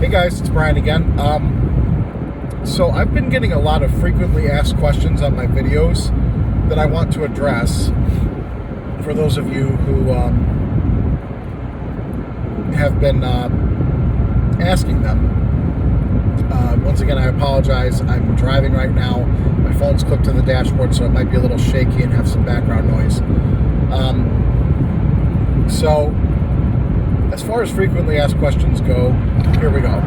Hey guys, it's Brian again. So I've been getting a lot of frequently asked questions on my videos that I want to address for those of you who have been asking them. Once again, I apologize. I'm driving right now. My phone's clipped to the dashboard, so it might be a little shaky and have some background noise. So as far as frequently asked questions go, here we go.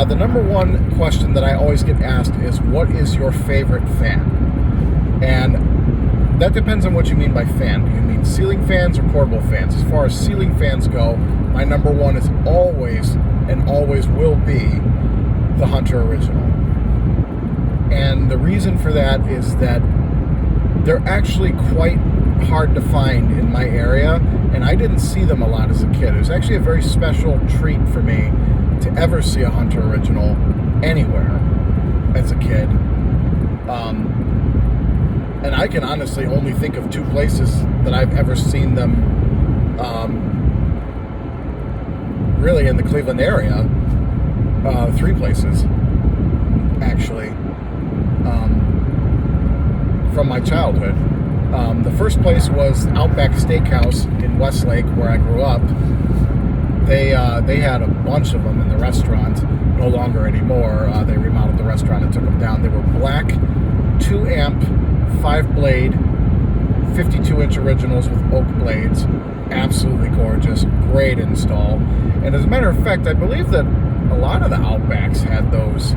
The number one question that I always get asked is, what is your favorite fan? And that depends on what you mean by fan. Do you mean ceiling fans or portable fans? As far as ceiling fans go, my number one is always and always will be the Hunter Original. And the reason for that is that they're actually quite hard to find in my area, and I didn't see them a lot as a kid. It was actually a very special treat for me to ever see a Hunter Original anywhere as a kid. And I can honestly only think of two places that I've ever seen them really in the Cleveland area. Three places, actually, from my childhood. The first place was Outback Steakhouse in Westlake, where I grew up. They had a bunch of them in the restaurant. No longer anymore. They remodeled the restaurant and took them down. They were black, 2-amp, 5-blade, 52-inch originals with oak blades. Absolutely gorgeous. Great install. And as a matter of fact, I believe that a lot of the Outbacks had those.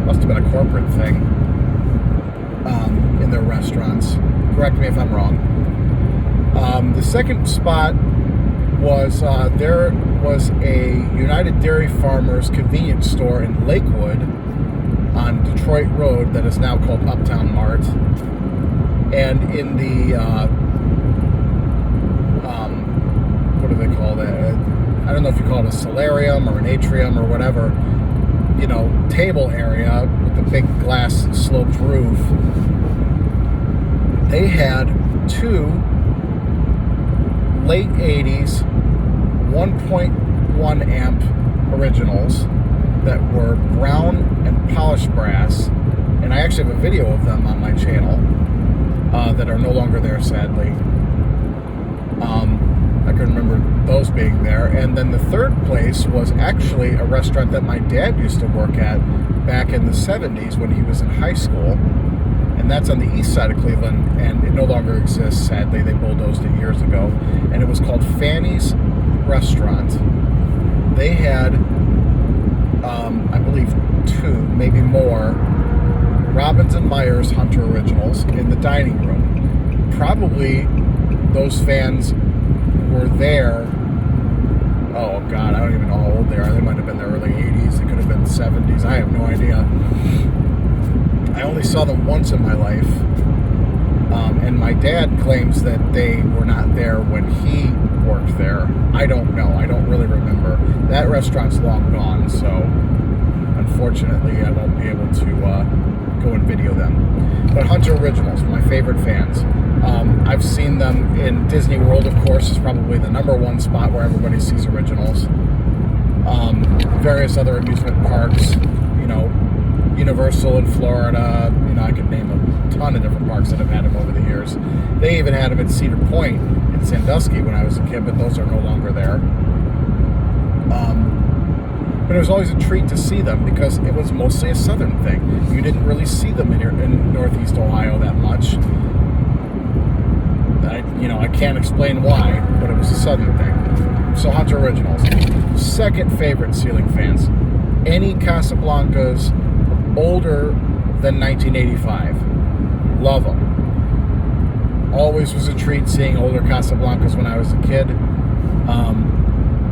Must have been a corporate thing in their restaurants. Correct me if I'm wrong. The second spot was there was a United Dairy Farmers convenience store in Lakewood on Detroit Road that is now called Uptown Mart. And in the what do they call that? I don't know if you call it a solarium or an atrium or whatever, table area with the big glass sloped roof. They had two late 80s 1.1 amp originals that were brown and polished brass, and I actually have a video of them on my channel that are no longer there, sadly. I can remember those being there. And then the third place was actually a restaurant that my dad used to work at back in the 70s when he was in high school. And that's on the east side of Cleveland, and it no longer exists, sadly. They bulldozed it years ago. And it was called Fanny's Restaurant. They had, I believe, two, maybe more, Robbins and Myers Hunter Originals in the dining room. Probably those fans were there, oh God, I don't even know how old they are. They might have been the early 80s. It could have been the 70s. I have no idea. I only saw them once in my life, and my dad claims that they were not there when he worked there. I don't know. I don't really remember. That restaurant's long gone, so unfortunately I won't be able to go and video them. But Hunter Originals, my favorite fans. I've seen them in Disney World, of course, is probably the number one spot where everybody sees originals. Various other amusement parks, Universal in Florida, I could name a ton of different parks that have had them over the years. They even had them at Cedar Point in Sandusky when I was a kid, but those are no longer there. But it was always a treat to see them because it was mostly a southern thing. You didn't really see them in Northeast Ohio that much. I can't explain why, but it was a southern thing. So Hunter Originals. Second favorite ceiling fans. Any Casablancas older than 1985. Love them. Always was a treat seeing older Casablancas when I was a kid.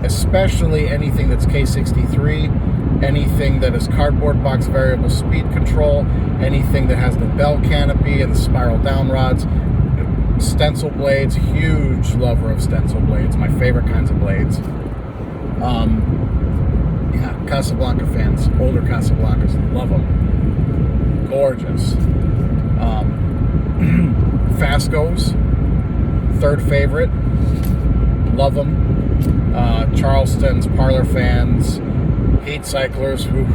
Especially anything that's K63, anything that is cardboard box variable speed control, anything that has the bell canopy and the spiral down rods. Stencil blades, huge lover of stencil blades, my favorite kinds of blades. Casablanca fans, older Casablancas, love them. Gorgeous. Fascos, third favorite, love them. Charleston's, Parlor Fans, Heat Cyclers, who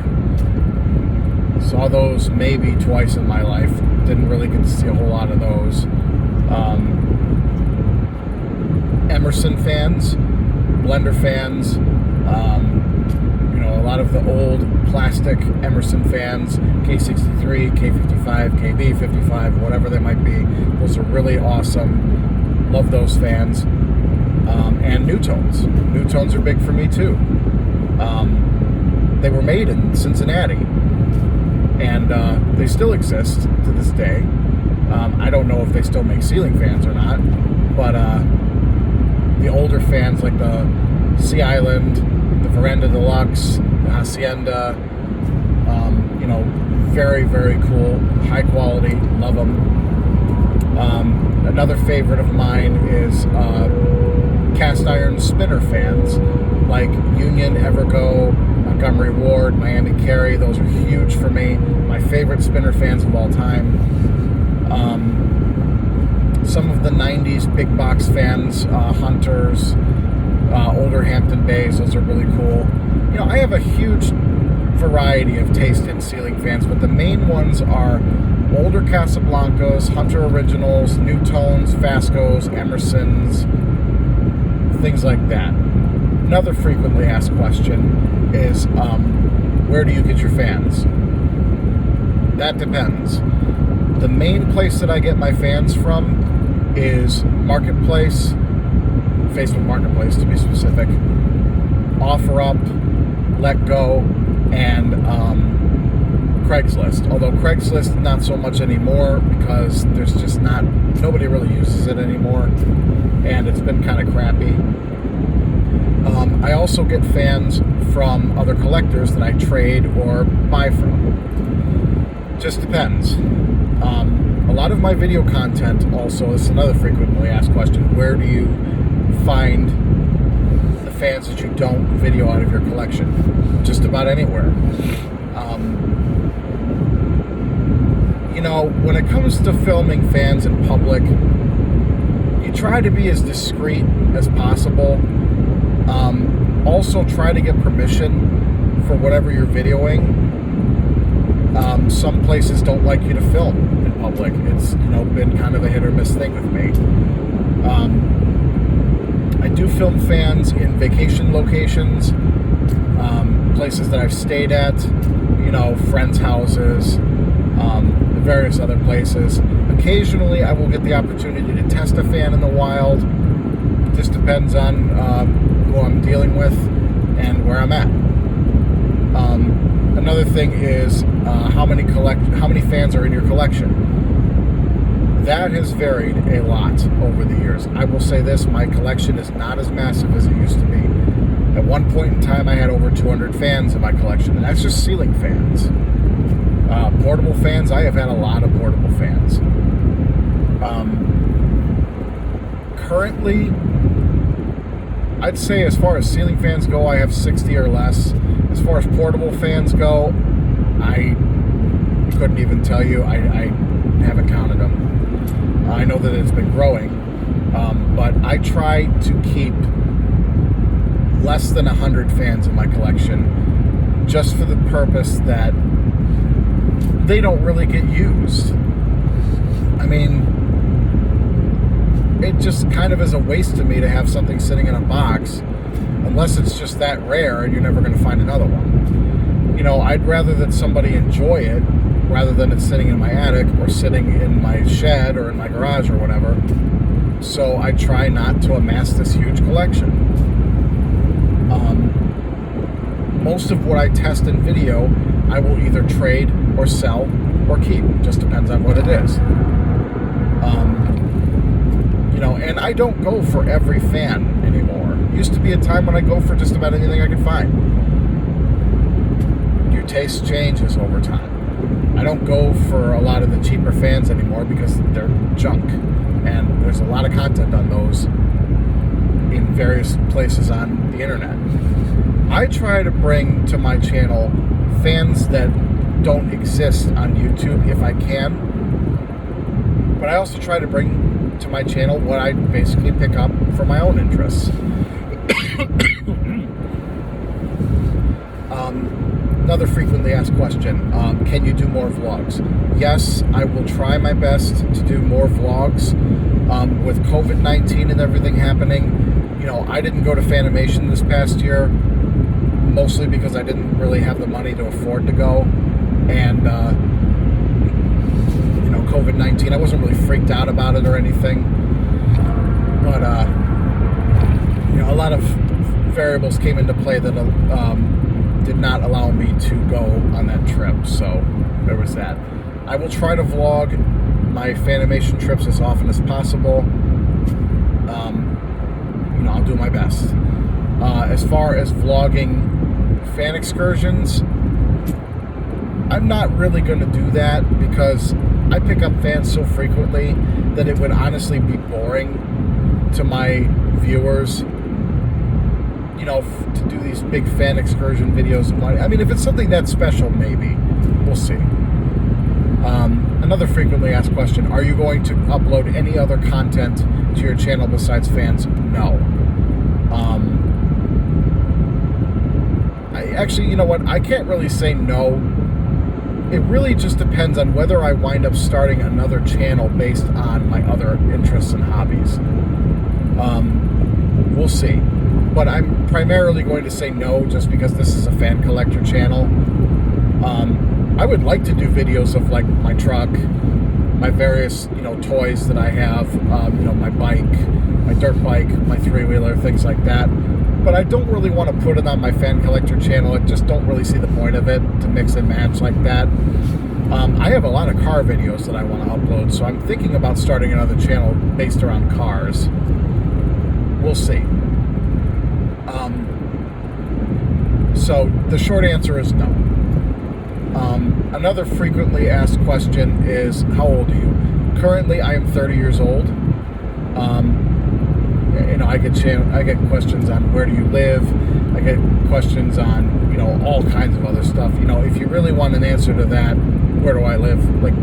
saw those maybe twice in my life. Didn't really get to see a whole lot of those. Emerson fans, Blender fans, a lot of the old plastic Emerson fans, K63, K55, KB55, whatever they might be. Those are really awesome. Love those fans. And Newtones. Newtones are big for me too. They were made in Cincinnati, and they still exist to this day. I don't know if they still make ceiling fans or not, but the older fans like the Sea Island, the Veranda Deluxe, the Hacienda, very, very cool, high quality, love them. Another favorite of mine is cast iron spinner fans like Union, Evergo, Montgomery Ward, Miami Carry. Those are huge for me. My favorite spinner fans of all time. Some of the 90s big box fans, Hunters, older Hampton Bays, those are really cool. I have a huge variety of taste in ceiling fans, but the main ones are older Casablancas, Hunter Originals, Newtones, Fascos, Emersons, things like that. Another frequently asked question is, where do you get your fans? That depends. The main place that I get my fans from is Marketplace, Facebook Marketplace to be specific, OfferUp, LetGo, and Craigslist. Although Craigslist not so much anymore because there's just nobody really uses it anymore, and it's been kind of crappy. I also get fans from other collectors that I trade or buy from. Just depends. A lot of my video content also, this is another frequently asked question, where do you find the fans that you don't video out of your collection? Just about anywhere. When it comes to filming fans in public, you try to be as discreet as possible. Also try to get permission for whatever you're videoing. Some places don't like you to film in public. It's been kind of a hit or miss thing with me. I do film fans in vacation locations, places that I've stayed at, friends' houses, various other places. Occasionally I will get the opportunity to test a fan in the wild. It just depends on who I'm dealing with and where I'm at. Another thing is how many fans are in your collection. That has varied a lot over the years. I will say this, my collection is not as massive as it used to be. At one point in time, I had over 200 fans in my collection, and that's just ceiling fans. Portable fans, I have had a lot of portable fans. Currently, I'd say as far as ceiling fans go, I have 60 or less. As far as portable fans go, I couldn't even tell you. I haven't counted them. I know that it's been growing, but I try to keep less than 100 fans in my collection just for the purpose that they don't really get used. I mean, it just kind of is a waste to me to have something sitting in a box unless it's just that rare and you're never going to find another one. I'd rather that somebody enjoy it rather than it sitting in my attic or sitting in my shed or in my garage or whatever. So I try not to amass this huge collection. Most of what I test in video, I will either trade or sell or keep. Just depends on what it is. And I don't go for every fan anymore. Used to be a time when I go for just about anything I could find. Your taste changes over time. I don't go for a lot of the cheaper fans anymore because they're junk. And there's a lot of content on those in various places on the internet. I try to bring to my channel fans that don't exist on YouTube if I can. But I also try to bring to my channel what I basically pick up for my own interests. Another frequently asked question, can you do more vlogs? Yes, I will try my best to do more vlogs. With COVID-19 and everything happening, you know, I didn't go to Fanimation this past year, mostly because I didn't really have the money to afford to go. And, you know, COVID-19, I wasn't really freaked out about it or anything. But, you know, a lot of variables came into play that did not allow me to go on that trip, so there was that. I will try to vlog my Fanimation trips as often as possible. You know, I'll do my best. As far as vlogging fan excursions, I'm not really going to do that because I pick up fans so frequently that it would honestly be boring to my viewers, you know, to do these big fan excursion videos. I mean, if it's something that special, maybe. We'll see. Another frequently asked question, are you going to upload any other content to your channel besides fans? No. Actually, you know what? I can't really say no. It really just depends on whether I wind up starting another channel based on my other interests and hobbies. We'll see. But I'm primarily going to say no just because this is a fan collector channel. I would like to do videos of like my truck, my various, you know, toys that I have, you know, my bike, my dirt bike, my three-wheeler, things like that. But I don't really want to put it on my fan collector channel. I just don't really see the point of it to mix and match like that. I have a lot of car videos that I want to upload, so I'm thinking about starting another channel based around cars. We'll see. So the short answer is no. Another frequently asked question is, how old are you? Currently, I am 30 years old. You know, I get questions on where do you live. I get questions on, you know, all kinds of other stuff. You know, if you really want an answer to that, where do I live? Like,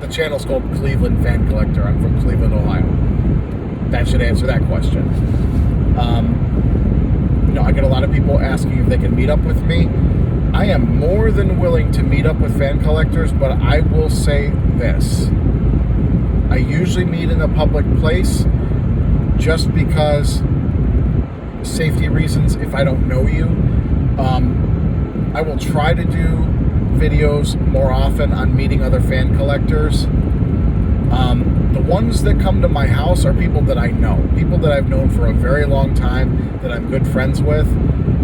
the channel's called Cleveland Fan Collector. I'm from Cleveland, Ohio. That should answer that question. You know, I get a lot of people asking if they can meet up with me. I am more than willing to meet up with fan collectors, but I will say this. I usually meet in a public place just because safety reasons. If I don't know you, I will try to do videos more often on meeting other fan collectors. The ones that come to my house are people that I know, people that I've known for a very long time, that I'm good friends with.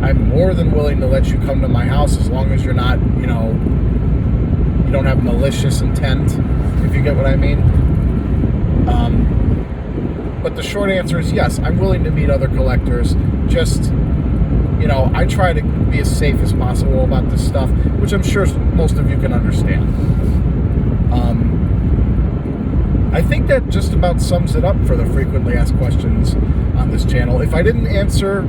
I'm more than willing to let you come to my house as long as you're not, you know, you don't have malicious intent, if you get what I mean. But the short answer is yes, I'm willing to meet other collectors. Just, you know, I try to be as safe as possible about this stuff, which I'm sure most of you can understand. I think that just about sums it up for the frequently asked questions on this channel. If I didn't answer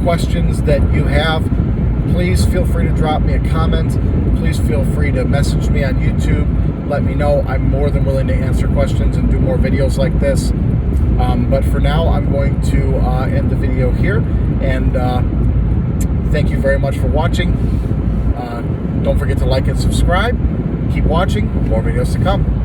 questions that you have, please feel free to drop me a comment. Please feel free to message me on YouTube. Let me know. I'm more than willing to answer questions and do more videos like this. But for now, I'm going to end the video here. And thank you very much for watching. Don't forget to like and subscribe. Keep watching. More videos to come.